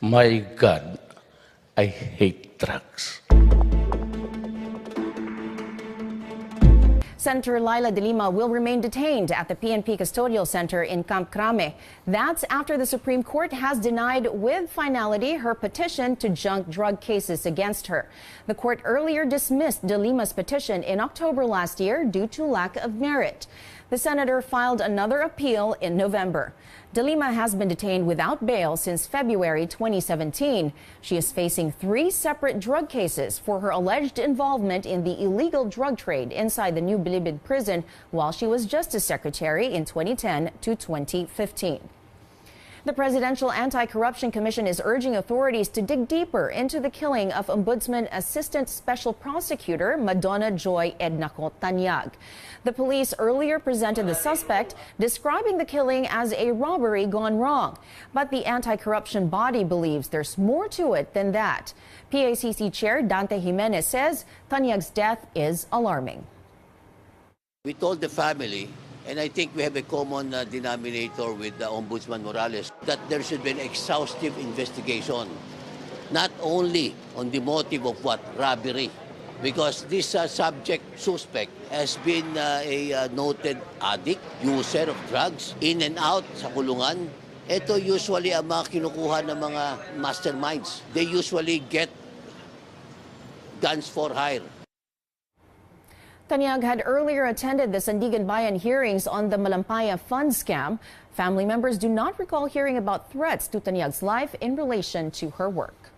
My God, I hate drugs. Senator Leila de Lima will remain detained at the PNP Custodial Center in Camp Crame. That's after the Supreme Court has denied with finality her petition to junk drug cases against her. The court earlier dismissed de Lima's petition in October last year due to lack of merit. The senator filed another appeal in November. De Lima has been detained without bail since February 2017. She is facing 3 separate drug cases for her alleged involvement in the illegal drug trade inside the New Bilibid prison while she was Justice Secretary in 2010 to 2015. The Presidential Anti-Corruption Commission is urging authorities to dig deeper into the killing of Ombudsman Assistant Special Prosecutor Madonna Joy Ednaco-Tanyag. The police earlier presented the suspect, describing the killing as a robbery gone wrong. But the anti-corruption body believes there's more to it than that. PACC Chair Dante Jimenez says Tanyag's death is alarming. We told the family, and I think we have a common denominator with Ombudsman Morales, that there should be an exhaustive investigation, not only on the motive of what, robbery, because this suspect has been a noted addict, user of drugs, in and out sa kulungan. Ito usually ang mga kinukuha ng mga masterminds. They usually get guns for hire. Tanyag had earlier attended the Sandigan Bayan hearings on the Malampaya fund scam. Family members do not recall hearing about threats to Tanyag's life in relation to her work.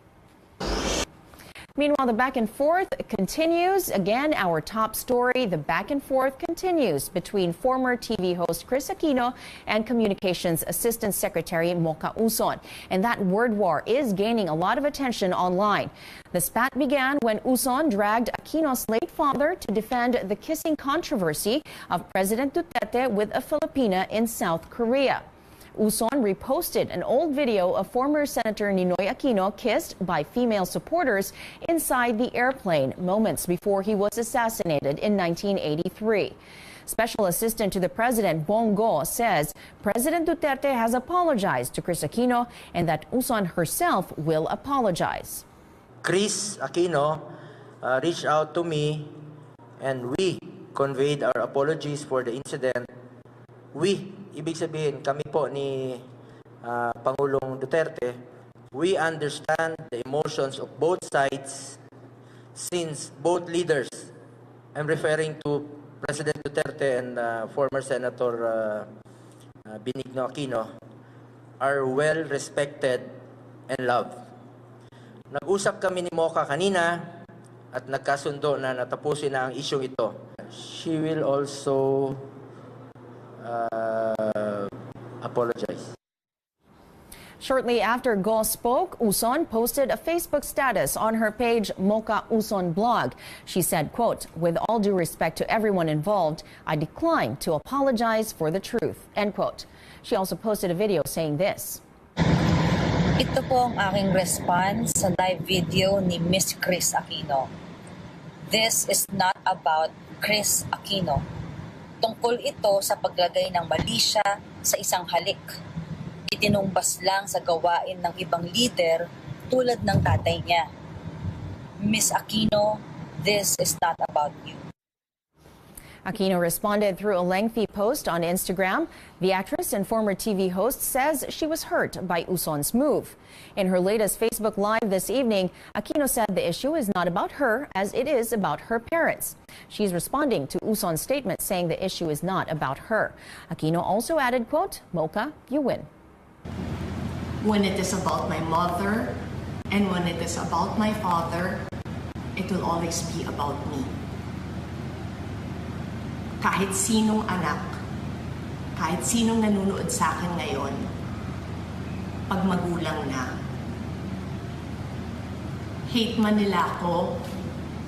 Meanwhile, the back and forth continues. Again, our top story, the back and forth continues between former TV host Kris Aquino and Communications Assistant Secretary Mocha. And that word war is gaining a lot of attention online. The spat began when Uson dragged Aquino's late father to defend the kissing controversy of President Duterte with a Filipina in South Korea. Uson reposted an old video of former Senator Ninoy Aquino kissed by female supporters inside the airplane moments before he was assassinated in 1983. Special Assistant to the President Bongo says President Duterte has apologized to Kris Aquino and that Uson herself will apologize. Kris Aquino reached out to me and we conveyed our apologies for the incident. Ibig sabihin, kami po ni Pangulong Duterte, we understand the emotions of both sides since both leaders, I'm referring to President Duterte and former Senator Benigno Aquino, are well respected and loved. Nag-usap kami ni Mocha kanina at nagkasundo na natapusin na ang isyong ito. She will also apologize. Shortly after Go spoke, Uson posted a Facebook status on her page Mocha Uson blog. She said, quote, "With all due respect to everyone involved, I decline to apologize for the truth," end quote. She also posted a video saying this. Ito po ang aking response sa live video ni Miss Kris Aquino. This is not about Kris Aquino. Tungkol ito sa paglagay ng mali siya sa isang halik. Itinumbas lang sa gawain ng ibang leader tulad ng tatay niya. Miss Aquino, this is not about you. Aquino responded through a lengthy post on Instagram. The actress and former TV host says she was hurt by Uson's move. In her latest Facebook Live this evening, Aquino said the issue is not about her as it is about her parents. She's responding to Uson's statement saying the issue is not about her. Aquino also added, quote, "Mocha, you win." When it is about my mother and when it is about my father, it will always be about me. Kahit sinong anak, kahit sinong nanonood sa akin ngayon, pag magulang na, hate man nila ako,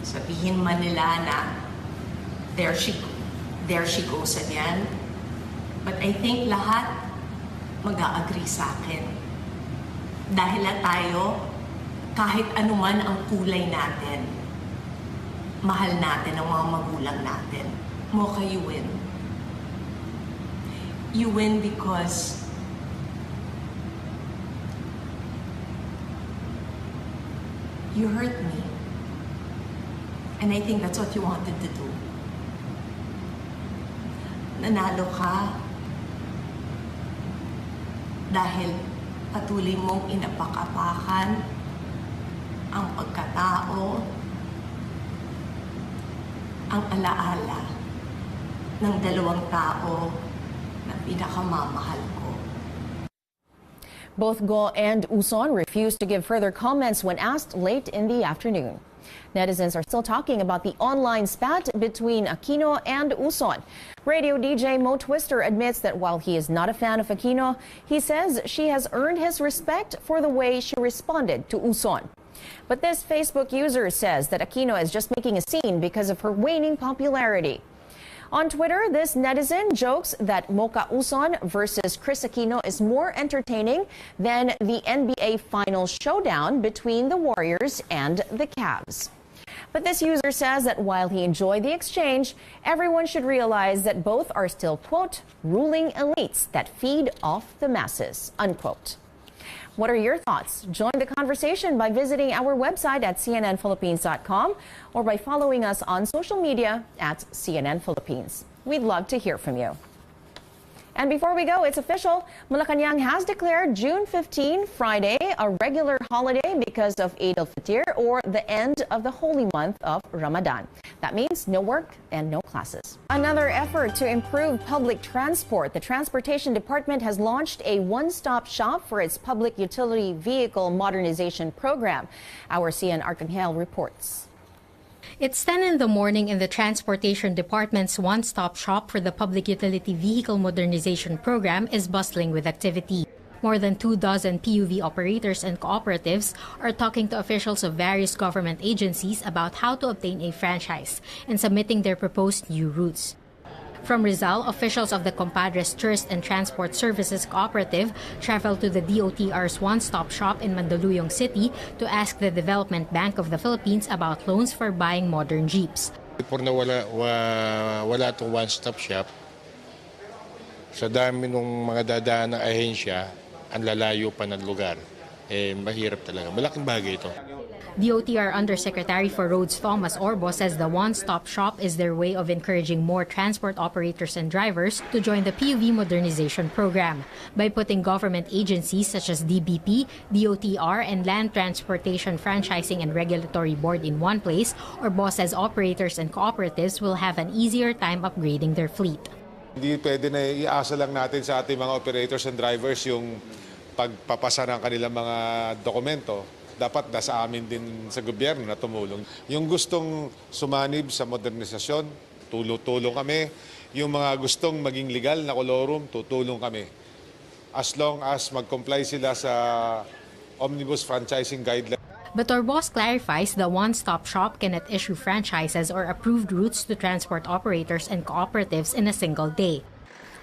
sabihin man nila na there she goes again. But I think lahat mag-a-agree sa akin. Dahil tayo, kahit anuman ang kulay natin, mahal natin ang mga magulang natin. Mocha, you win. You win because You hurt me. And I think that's what you wanted to do. Nanalo ka dahil patuloy mong inapak-apakan ang pagkatao, ang alaala ng dalawang tao na pinakamamahal ko. Both Go and Uson refused to give further comments when asked late in the afternoon. Netizens are still talking about the online spat between Aquino and Uson. Radio DJ Mo Twister admits that while he is not a fan of Aquino, he says she has earned his respect for the way she responded to Uson. But this Facebook user says that Aquino is just making a scene because of her waning popularity. On Twitter, this netizen jokes that Mocha Uson versus Kris Aquino is more entertaining than the NBA Finals showdown between the Warriors and the Cavs. But this user says that while he enjoyed the exchange, everyone should realize that both are still, quote, ruling elites that feed off the masses, unquote. What are your thoughts? Join the conversation by visiting our website at cnnphilippines.com or by following us on social media at CNN Philippines. We'd love to hear from you. And before we go, it's official. Malacanang has declared June 15, Friday, a regular holiday because of Eid al-Fitr, or the end of the holy month of Ramadan. That means no work and no classes. Another effort to improve public transport. The Transportation Department has launched a one-stop shop for its public utility vehicle modernization program. Our CN Arcangel reports. It's 10 in the morning and the Transportation Department's one-stop shop for the Public Utility Vehicle Modernization Program is bustling with activity. More than 24 PUV operators and cooperatives are talking to officials of various government agencies about how to obtain a franchise and submitting their proposed new routes. From Rizal, officials of the Compadres Tourist and Transport Services Cooperative traveled to the DOTR's one-stop shop in Mandaluyong City to ask the Development Bank of the Philippines about loans for buying modern jeeps. Before na wala itong one-stop shop, sa dami ng mga dadaan ng ahensya, ang lalayo pa ng lugar. Mahirap talaga. Malaking bagay ito. DOTR Undersecretary for Roads Thomas Orbo says the one-stop shop is their way of encouraging more transport operators and drivers to join the PUV modernization program. By putting government agencies such as DBP, DOTR, and Land Transportation Franchising and Regulatory Board in one place, Orbo says operators and cooperatives will have an easier time upgrading their fleet. Hindi pwede na iasa lang natin sa ating mga operators and drivers yung pagpapasa ng kanilang mga dokumento. Dapat nasa amin din sa gobyerno na tumulong. Yung gustong sumanib sa modernisasyon, tulong kami. Yung mga gustong maging legal na kolorum, tutulong kami. As long as mag-comply sila sa Omnibus Franchising Guidelines. But Orbos clarifies the one-stop shop cannot issue franchises or approved routes to transport operators and cooperatives in a single day.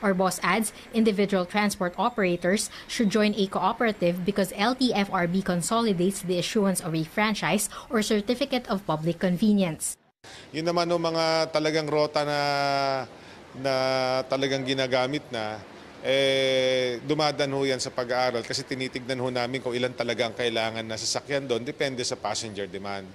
Orbos adds individual transport operators should join a cooperative because LTFRB consolidates the issuance of a franchise or certificate of public convenience. Yun naman ng mga talagang rota na talagang ginagamit na, dumadaan ho yan sa pag-aaral kasi tinitignan ho namin kung ilan talaga ang kailangan na sasakyan doon, depende sa passenger demand.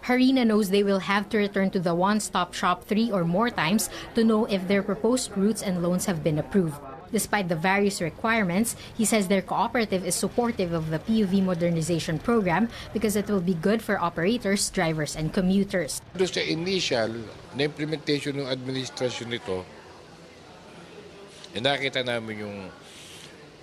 Harina knows they will have to return to the one-stop shop 3 or more times to know if their proposed routes and loans have been approved. Despite the various requirements, he says their cooperative is supportive of the PUV modernization program because it will be good for operators, drivers, and commuters. Doon sa initial na implementation ng administrasyon nito, nakita namin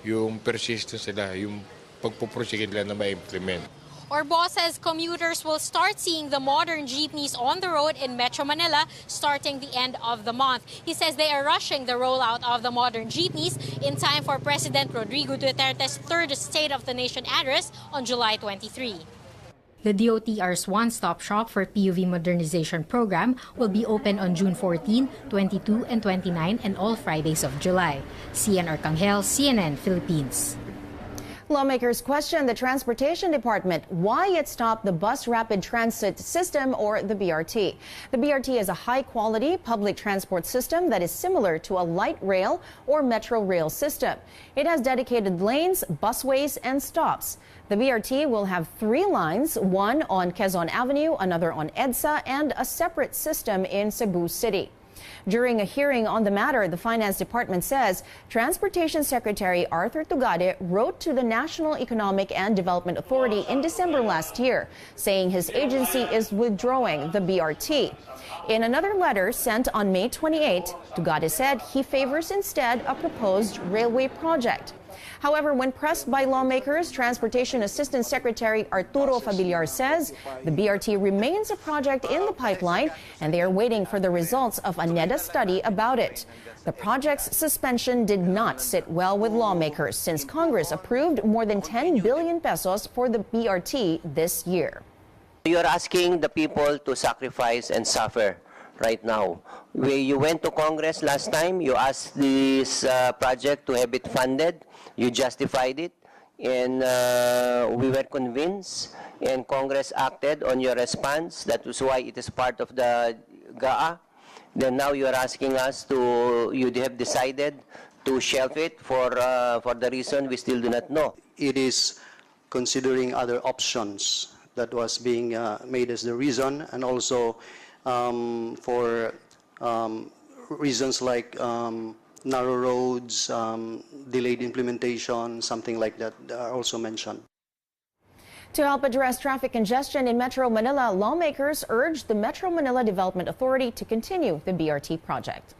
yung persistence nila, yung pagpuprosige nila na ma-implement. Orbo says commuters will start seeing the modern jeepneys on the road in Metro Manila starting the end of the month. He says they are rushing the rollout of the modern jeepneys in time for President Rodrigo Duterte's third State of the Nation address on July 23. The DOTR's one-stop shop for PUV modernization program will be open on June 14, 22, and 29 and all Fridays of July. CN Arcangel, CNN Philippines. Lawmakers question the Transportation Department why it stopped the Bus Rapid Transit System, or the BRT. The BRT is a high-quality public transport system that is similar to a light rail or metro rail system. It has dedicated lanes, busways, and stops. The BRT will have 3 lines, one on Quezon Avenue, another on EDSA, and a separate system in Cebu City. During a hearing on the matter, the Finance Department says Transportation Secretary Arthur Tugade wrote to the National Economic and Development Authority in December last year, saying his agency is withdrawing the BRT. In another letter sent on May 28, Tugade said he favors instead a proposed railway project. However, when pressed by lawmakers, Transportation Assistant Secretary Arturo Fabiliar says the BRT remains a project in the pipeline and they are waiting for the results of a NEDA study about it. The project's suspension did not sit well with lawmakers since Congress approved more than 10 billion pesos for the BRT this year. You're asking the people to sacrifice and suffer right now. You went to Congress last time, you asked this project to have it funded, you justified it, and we were convinced, and Congress acted on your response. That was why it is part of the GAA. Then now you are asking us to, you have decided to shelf it for the reason we still do not know. It is considering other options that was being made as the reason, and also for reasons like narrow roads, delayed implementation, something like that are also mentioned. To help address traffic congestion in Metro Manila, lawmakers urged the Metro Manila Development Authority to continue the BRT project.